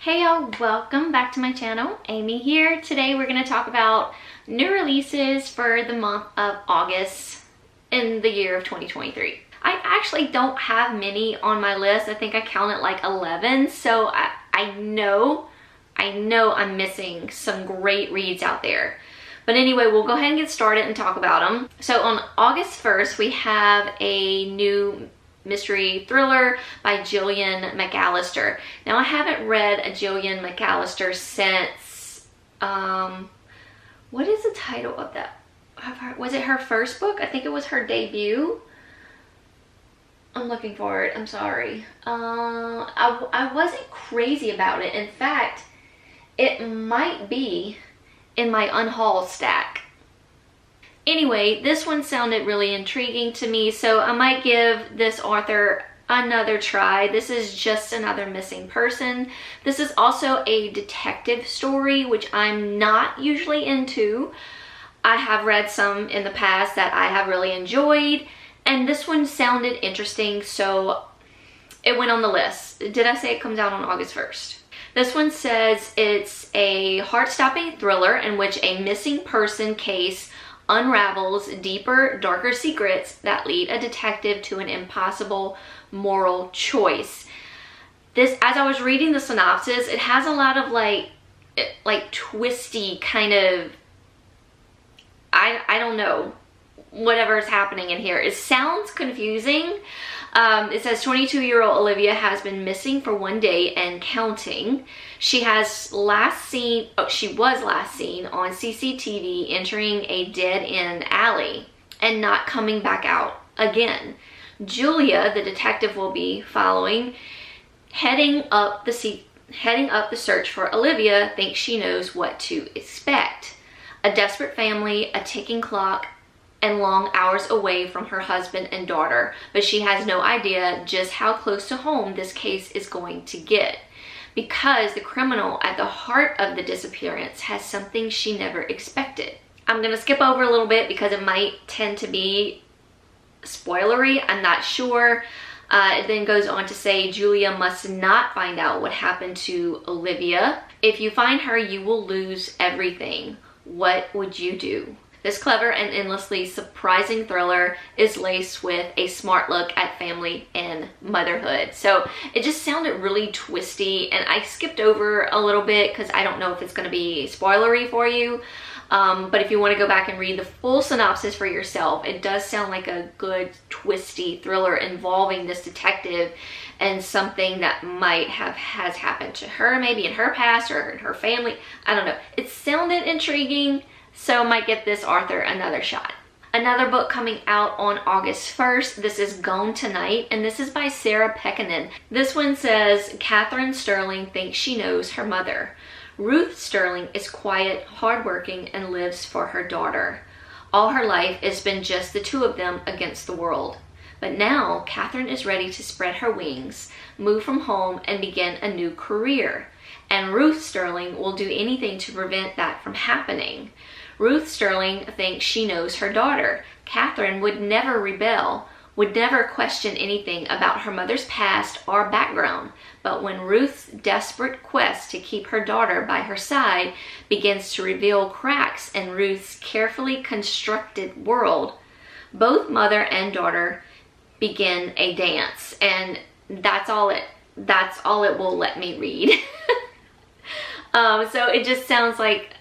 Hey y'all, welcome back to my channel. Aimee here. Today we're going to talk about new releases for the month of August in the year of 2023. I actually don't have many on my list. I think I counted like 11, so I know I'm missing some great reads out there. But anyway, we'll go ahead and get started and talk about them. So on August 1st, we have a new mystery thriller by Gillian McAllister. Now, I haven't read a Gillian McAllister since, what is the title of that? Was it her first book? I think it was her debut. I'm looking for it. I'm sorry. I wasn't crazy about it. In fact, it might be in my unhaul stack. Anyway, this one sounded really intriguing to me, so I might give this author another try. This is just another missing person. This is also a detective story, which I'm not usually into. I have read some in the past that I have really enjoyed, and this one sounded interesting, so it went on the list. Did I say it comes out on August 1st? This one says it's a heart-stopping thriller in which a missing person case unravels deeper, darker secrets that lead a detective to an impossible moral choice. This, as I was reading the synopsis, it has a lot of like twisty kind of, I don't know, whatever is happening in here. It sounds confusing. It says 22-year-old Olivia has been missing for 1 day and counting. She was last seen on CCTV entering a dead-end alley and not coming back out again. Julia, the detective will be following, heading up the search for Olivia, thinks she knows what to expect. A desperate family, a ticking clock, and long hours away from her husband and daughter, but she has no idea just how close to home this case is going to get, because the criminal at the heart of the disappearance has something she never expected. I'm gonna skip over a little bit because it might tend to be spoilery, I'm not sure. It then goes on to say Julia must not find out what happened to Olivia. If you find her, you will lose everything. What would you do? This clever and endlessly surprising thriller is laced with a smart look at family and motherhood. So it just sounded really twisty, and I skipped over a little bit because I don't know if it's going to be spoilery for you. But if you want to go back and read the full synopsis for yourself, it does sound like a good twisty thriller involving this detective and something that has happened to her, maybe in her past or in her family. I don't know. It sounded intriguing, so might get this author another shot. Another book coming out on August 1st. This is Gone Tonight, and this is by Sarah Pekkanen. This one says Catherine Sterling thinks she knows her mother. Ruth Sterling is quiet, hardworking, and lives for her daughter. All her life it's been just the two of them against the world. But now Catherine is ready to spread her wings, move from home, and begin a new career. And Ruth Sterling will do anything to prevent that from happening. Ruth Sterling thinks she knows her daughter. Catherine would never rebel, would never question anything about her mother's past or background. But when Ruth's desperate quest to keep her daughter by her side begins to reveal cracks in Ruth's carefully constructed world, both mother and daughter begin a dance. And that's all it will let me read. So it just sounds like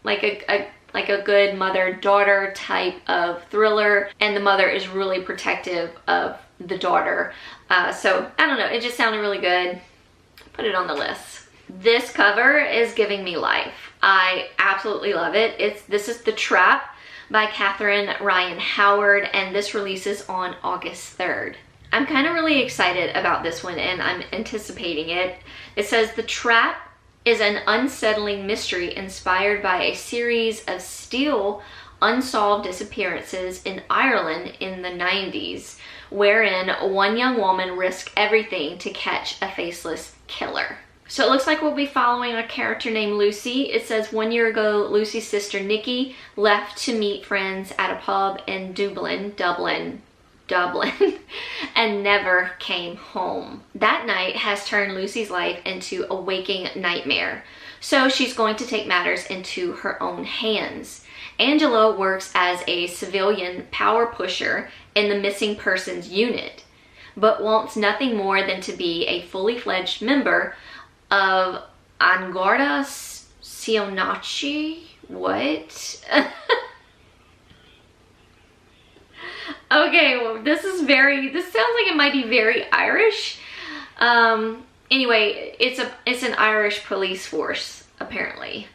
a good mother-daughter type of thriller, and the mother is really protective of the daughter. So I don't know, it just sounded really good. Put it on the list. This cover is giving me life. I absolutely love it. This is The Trap by Catherine Ryan Howard, and this releases on August 3rd. I'm kind of really excited about this one, and I'm anticipating it. It says The Trap is an unsettling mystery inspired by a series of still unsolved disappearances in Ireland in the 90s, wherein one young woman risked everything to catch a faceless killer. So it looks like we'll be following a character named Lucy. It says 1 year ago, Lucy's sister Nikki left to meet friends at a pub in Dublin, Dublin and never came home. That night has turned Lucy's life into a waking nightmare. So she's going to take matters into her own hands. Angela works as a civilian power pusher in the missing persons unit, but wants nothing more than to be a fully fledged member of Angarda Sionachi. What? Okay, well, this sounds like it might be very Irish. Anyway, it's an Irish police force, apparently.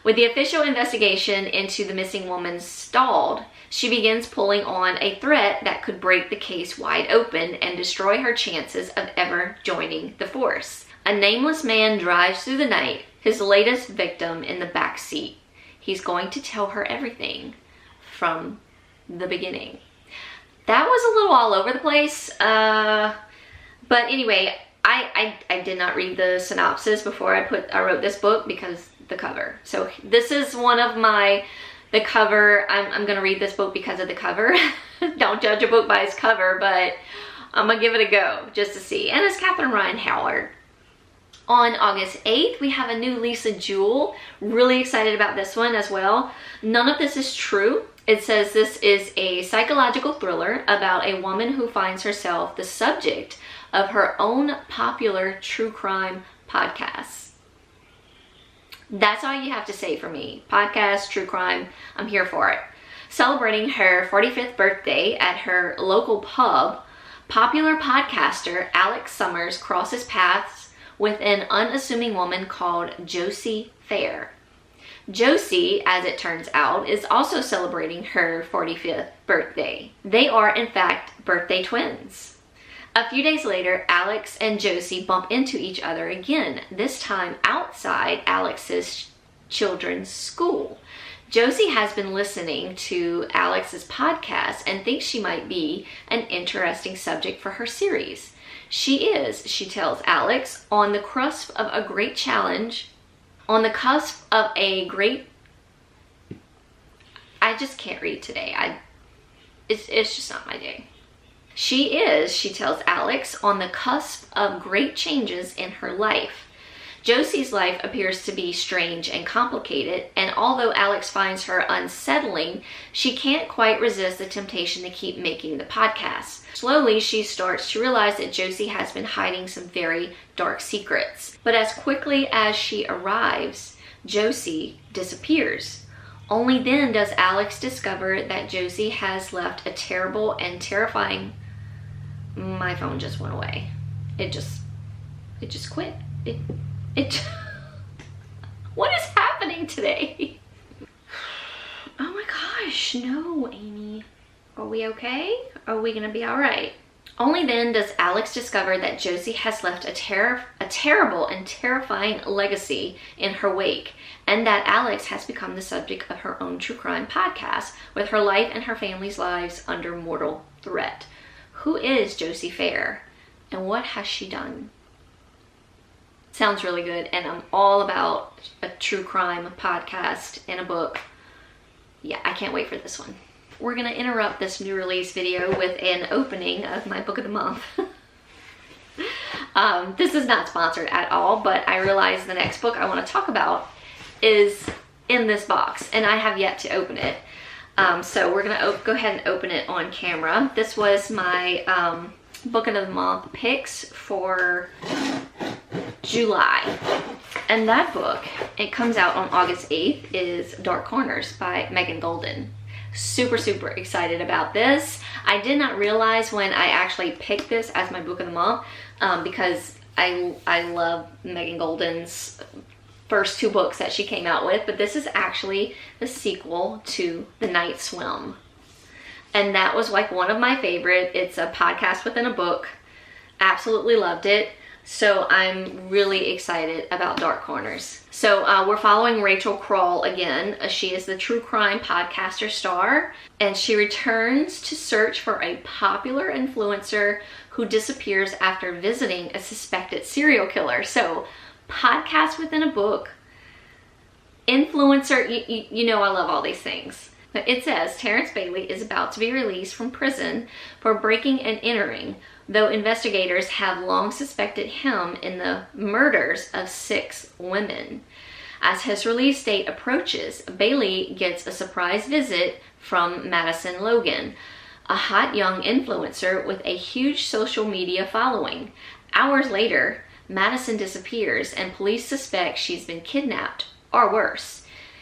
With the official investigation into the missing woman stalled, she begins pulling on a threat that could break the case wide open and destroy her chances of ever joining the force. A nameless man drives through the night, his latest victim in the back seat. He's going to tell her everything from the beginning. That was a little all over the place, but anyway, I did not read the synopsis before I wrote this book because the cover. So this is one of the cover. I'm gonna read this book because of the cover. Don't judge a book by its cover, but I'm gonna give it a go just to see. And it's Catherine Ryan Howard. On August 8th, we have a new Lisa Jewell. Really excited about this one as well. None of this is true. It says this is a psychological thriller about a woman who finds herself the subject of her own popular true crime podcast. That's all you have to say for me. Podcast, true crime, I'm here for it. Celebrating her 45th birthday at her local pub, popular podcaster Alex Summers crosses paths with an unassuming woman called Josie Fair. Josie, as it turns out, is also celebrating her 45th birthday. They are, in fact, birthday twins. A few days later, Alex and Josie bump into each other again, this time outside Alex's children's school. Josie has been listening to Alex's podcast and thinks she might be an interesting subject for her series. She is, she tells Alex, on the cusp of a great challenge. On the cusp of a great... I just can't read today. It's just not my day. She is, she tells Alex, on the cusp of great changes in her life. Josie's life appears to be strange and complicated, and although Alex finds her unsettling, she can't quite resist the temptation to keep making the podcast. Slowly, she starts to realize that Josie has been hiding some very dark secrets. But as quickly as she arrives, Josie disappears. Only then does Alex discover that Josie has left a terrible and terrifying... My phone just went away. It just quit. What is happening today? Oh my gosh, no, Aimee. Are we okay? Are we gonna be all right? Only then does Alex discover that Josie has left a terrible and terrifying legacy in her wake, and that Alex has become the subject of her own true crime podcast, with her life and her family's lives under mortal threat. Who is Josie Fair, and what has she done? Sounds really good, and I'm all about a true crime podcast and a book. Yeah, I can't wait for this one. We're gonna interrupt this new release video with an opening of my book of the month. This is not sponsored at all, but I realize the next book I want to talk about is in this box, and I have yet to open it. So we're gonna go ahead and open it on camera. This was my book of the month picks for July. And that book, it comes out on August 8th, is Dark Corners by Megan Golden. Super, super excited about this. I did not realize when I actually picked this as my book of the month because I love Megan Golden's first two books that she came out with, but this is actually the sequel to The Night Swim. And that was like one of my favorite. It's a podcast within a book. Absolutely loved it. So I'm really excited about Dark Corners. So we're following Rachel Kroll again. She is the true crime podcaster star, and she returns to search for a popular influencer who disappears after visiting a suspected serial killer. So podcast within a book, influencer, you know I love all these things. It says Terrence Bailey is about to be released from prison for breaking and entering, though investigators have long suspected him in the murders of 6 women. As his release date approaches, Bailey gets a surprise visit from Madison Logan, a hot young influencer with a huge social media following. Hours later, Madison disappears and police suspect she's been kidnapped, or worse.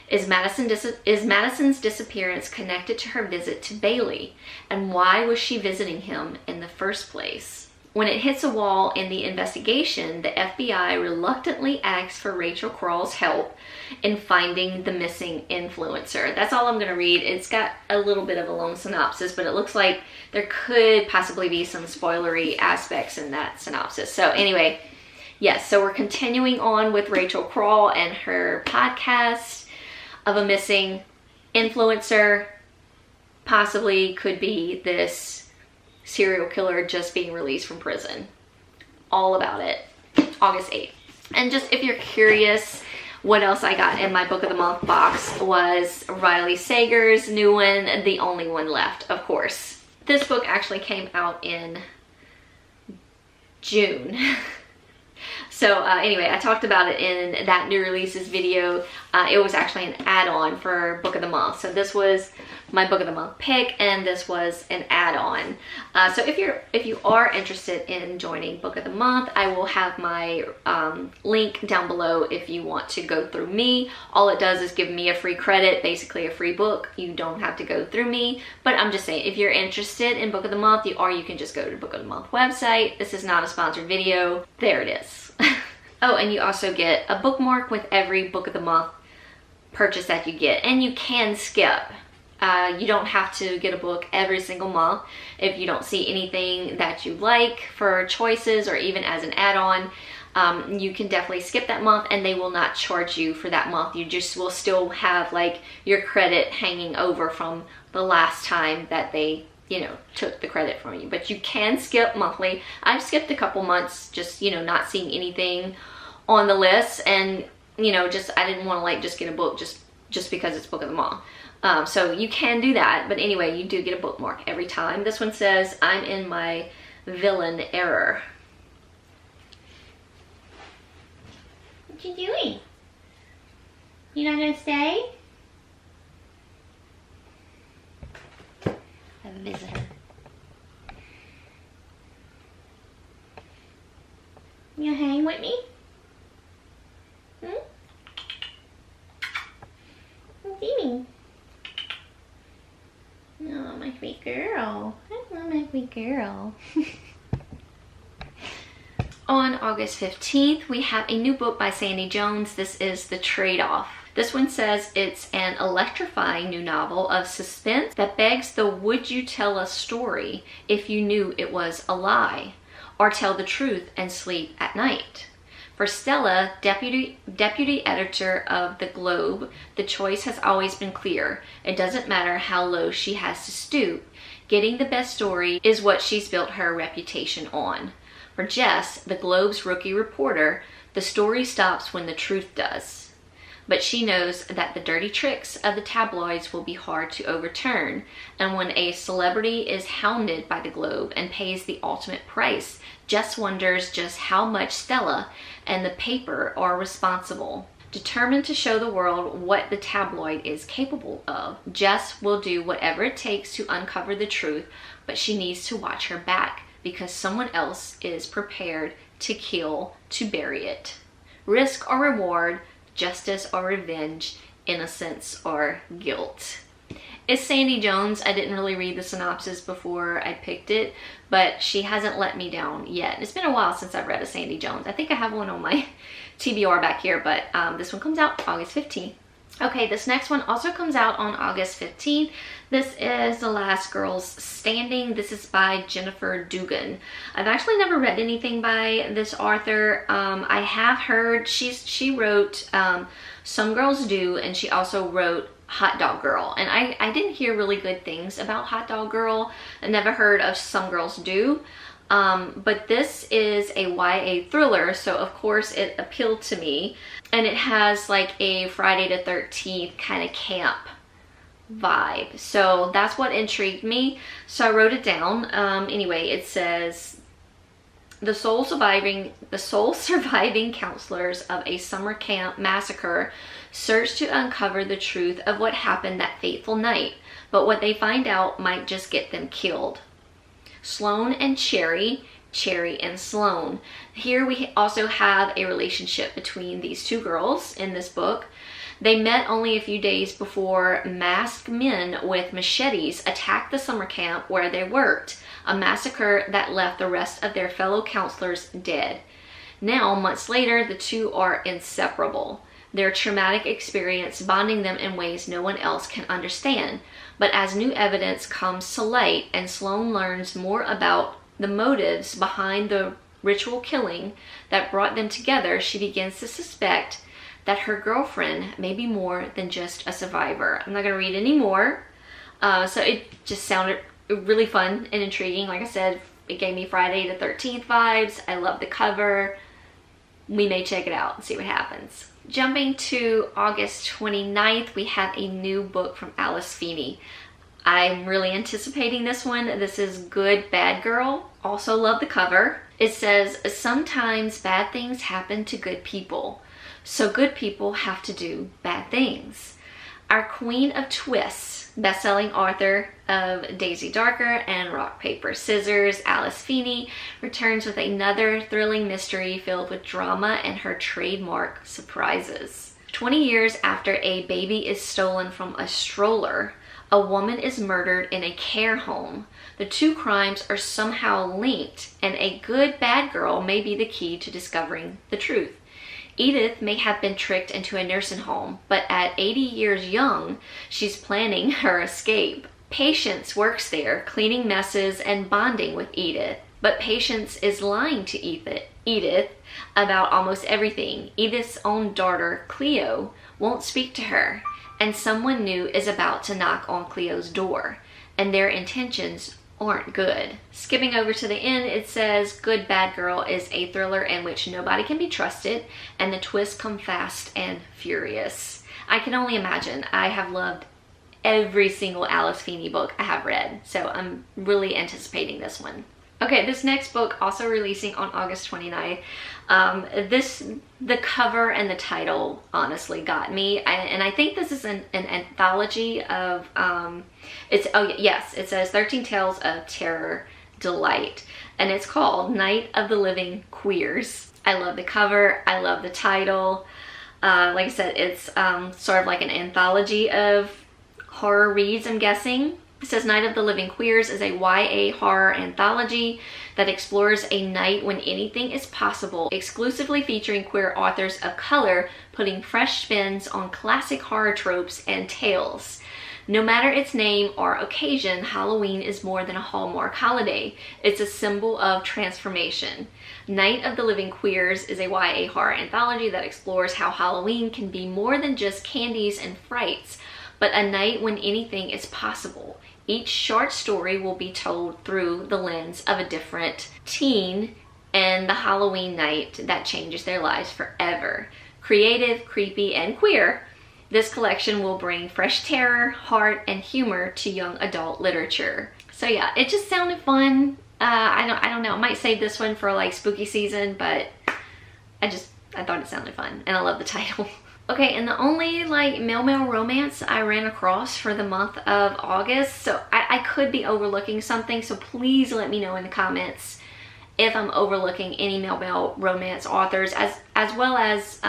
Is Madison's disappearance connected to her visit to Bailey? And why was she visiting him in the first place? When it hits a wall in the investigation, the FBI reluctantly asks for Rachel Crowell's help in finding the missing influencer. That's all I'm going to read. It's got a little bit of a long synopsis, but it looks like there could possibly be some spoilery aspects in that synopsis. So anyway, yes, so we're continuing on with Rachel Crowell and her podcast of a missing influencer. Possibly could be this serial killer just being released from prison. All about it. August 8th. And just if you're curious, what else I got in my Book of the Month box was Riley Sager's new one, The Only One Left, of course. This book actually came out in June. So anyway, I talked about it in that new releases video. It was actually an add-on for Book of the Month. So this was my Book of the Month pick, and this was an add-on. So if you are interested in joining Book of the Month, I will have my link down below if you want to go through me. All it does is give me a free credit, basically a free book. You don't have to go through me, but I'm just saying, if you're interested in Book of the Month, you can just go to the Book of the Month website. This is not a sponsored video. There it is. Oh, and you also get a bookmark with every Book of the Month purchase that you get, and you can skip. You don't have to get a book every single month. If you don't see anything that you like for choices or even as an add-on, you can definitely skip that month and they will not charge you for that month. You just will still have like your credit hanging over from the last time that they took the credit from you. But you can skip monthly. I've skipped a couple months just, not seeing anything on the list, and I didn't want to like just get a book just because it's Book of the Month. So you can do that, but anyway, you do get a bookmark every time. This one says, I'm in my villain error. What you doing? You not gonna stay? I have a visitor. You hang with me? What's eating? Oh, my sweet girl. Hello, my sweet girl. On August 15th, we have a new book by Sandy Jones. This is The Trade-Off. This one says it's an electrifying new novel of suspense that begs the would you tell a story if you knew it was a lie, or tell the truth and sleep at night. For Stella, deputy editor of The Globe, the choice has always been clear. It doesn't matter how low she has to stoop. Getting the best story is what she's built her reputation on. For Jess, The Globe's rookie reporter, the story stops when the truth does. But she knows that the dirty tricks of the tabloids will be hard to overturn, and when a celebrity is hounded by the Globe and pays the ultimate price, Jess wonders just how much Stella and the paper are responsible. Determined to show the world what the tabloid is capable of, Jess will do whatever it takes to uncover the truth, but she needs to watch her back because someone else is prepared to kill to bury it. Risk or reward, justice or revenge, innocence or guilt. It's Sandy Jones. I didn't really read the synopsis before I picked it, but she hasn't let me down yet. It's been a while since I've read a Sandy Jones. I think I have one on my TBR back here, but this one comes out August 15th. Okay, this next one also comes out on August 15th. This is The Last Girls Standing. This is by Jennifer Dugan. I've actually never read anything by this author. I have heard she wrote Some Girls Do, and she also wrote Hot Dog Girl. And I didn't hear really good things about Hot Dog Girl. I never heard of Some Girls Do. But this is a YA thriller, so of course it appealed to me. And it has like a Friday the 13th kind of camp vibe. So that's what intrigued me. So I wrote it down. Anyway, it says, the sole surviving counselors of a summer camp massacre search to uncover the truth of what happened that fateful night, but what they find out might just get them killed. Sloan and Cherry, Cherry and Sloan. Here we also have a relationship between these two girls in this book. They met only a few days before masked men with machetes attacked the summer camp where they worked, a massacre that left the rest of their fellow counselors dead. Now, months later, the two are inseparable, their traumatic experience bonding them in ways no one else can understand. But as new evidence comes to light and Sloan learns more about the motives behind the ritual killing that brought them together, she begins to suspect that her girlfriend may be more than just a survivor. I'm not going to read any more. So it just sounded really fun and intriguing. Like I said, it gave me Friday the 13th vibes. I love the cover. We may check it out and see what happens. Jumping to August 29th, we have a new book from Alice Feeney. I'm really anticipating this one. This is Good Bad Girl. Also love the cover. It says, sometimes bad things happen to good people, so good people have to do bad things. Our queen of twists, best-selling author of Daisy Darker and Rock, Paper, Scissors, Alice Feeney, returns with another thrilling mystery filled with drama and her trademark surprises. 20 years after a baby is stolen from a stroller, a woman is murdered in a care home. The two crimes are somehow linked, and a good bad girl may be the key to discovering the truth. Edith may have been tricked into a nursing home, but at 80 years young, she's planning her escape. Patience works there, cleaning messes and bonding with Edith. But Patience is lying to Edith about almost everything. Edith's own daughter, Cleo, won't speak to her, and someone new is about to knock on Cleo's door, and their intentions aren't good. Skipping over to the end, it says Good Bad Girl is a thriller in which nobody can be trusted, and the twists come fast and furious. I can only imagine. I have loved every single Alice Feeney book I have read, so I'm really anticipating this one. Okay, this next book, also releasing on August 29th. The cover and the title honestly got me. And I think this is an anthology of, it says 13 Tales of Terror Delight. And it's called Night of the Living Queers. I love the cover. I love the title. Like I said, it's sort of like an anthology of horror reads, I'm guessing. It says Night of the Living Queers is a YA horror anthology that explores a night when anything is possible, exclusively featuring queer authors of color putting fresh spins on classic horror tropes and tales. No matter its name or occasion, Halloween is more than a Hallmark holiday. It's a symbol of transformation. Night of the Living Queers is a YA horror anthology that explores how Halloween can be more than just candies and frights, but a night when anything is possible. Each short story will be told through the lens of a different teen and the Halloween night that changes their lives forever. Creative, creepy, and queer, this collection will bring fresh terror, heart, and humor to young adult literature. So yeah, it just sounded fun. I don't know. I might save this one for like spooky season, but I thought it sounded fun, and I love the title. Okay, and the only like male romance I ran across for the month of August, so I could be overlooking something, so please let me know in the comments if I'm overlooking any male romance authors, as well as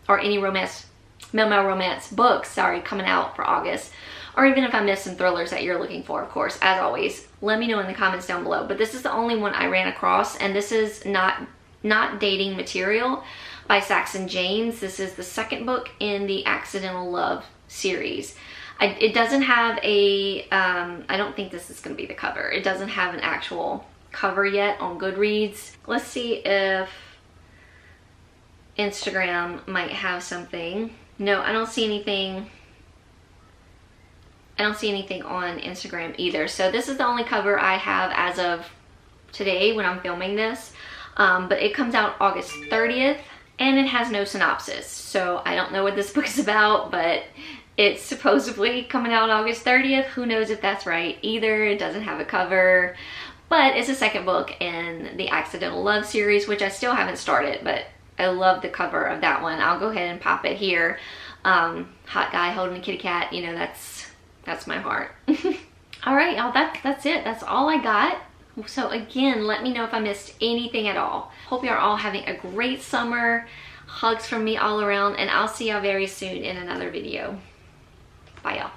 or any male romance books, coming out for August, or even if I missed some thrillers that you're looking for, of course. As always, let me know in the comments down below. But this is the only one I ran across, and this is not dating material by Saxon James. This is the second book in the Accidental Love series. It doesn't have a, I don't think this is going to be the cover. It doesn't have an actual cover yet on Goodreads. Let's see if Instagram might have something. No, I don't see anything. I don't see anything on Instagram either. So this is the only cover I have as of today when I'm filming this. But it comes out August 30th. And it has no synopsis, so I don't know what this book is about, but It's supposedly coming out August 30th. Who knows if that's right either. It doesn't have a cover, but it's the second book in the Accidental Love series, which I still haven't started, but I love the cover of that one. I'll go ahead and pop it here. Hot guy holding a kitty cat, you know, that's my heart. All right, y'all, that's it. That's all I got. So again, let me know if I missed anything at all. Hope you're all having a great summer. Hugs from me all around, and I'll see y'all very soon in another video. Bye, y'all.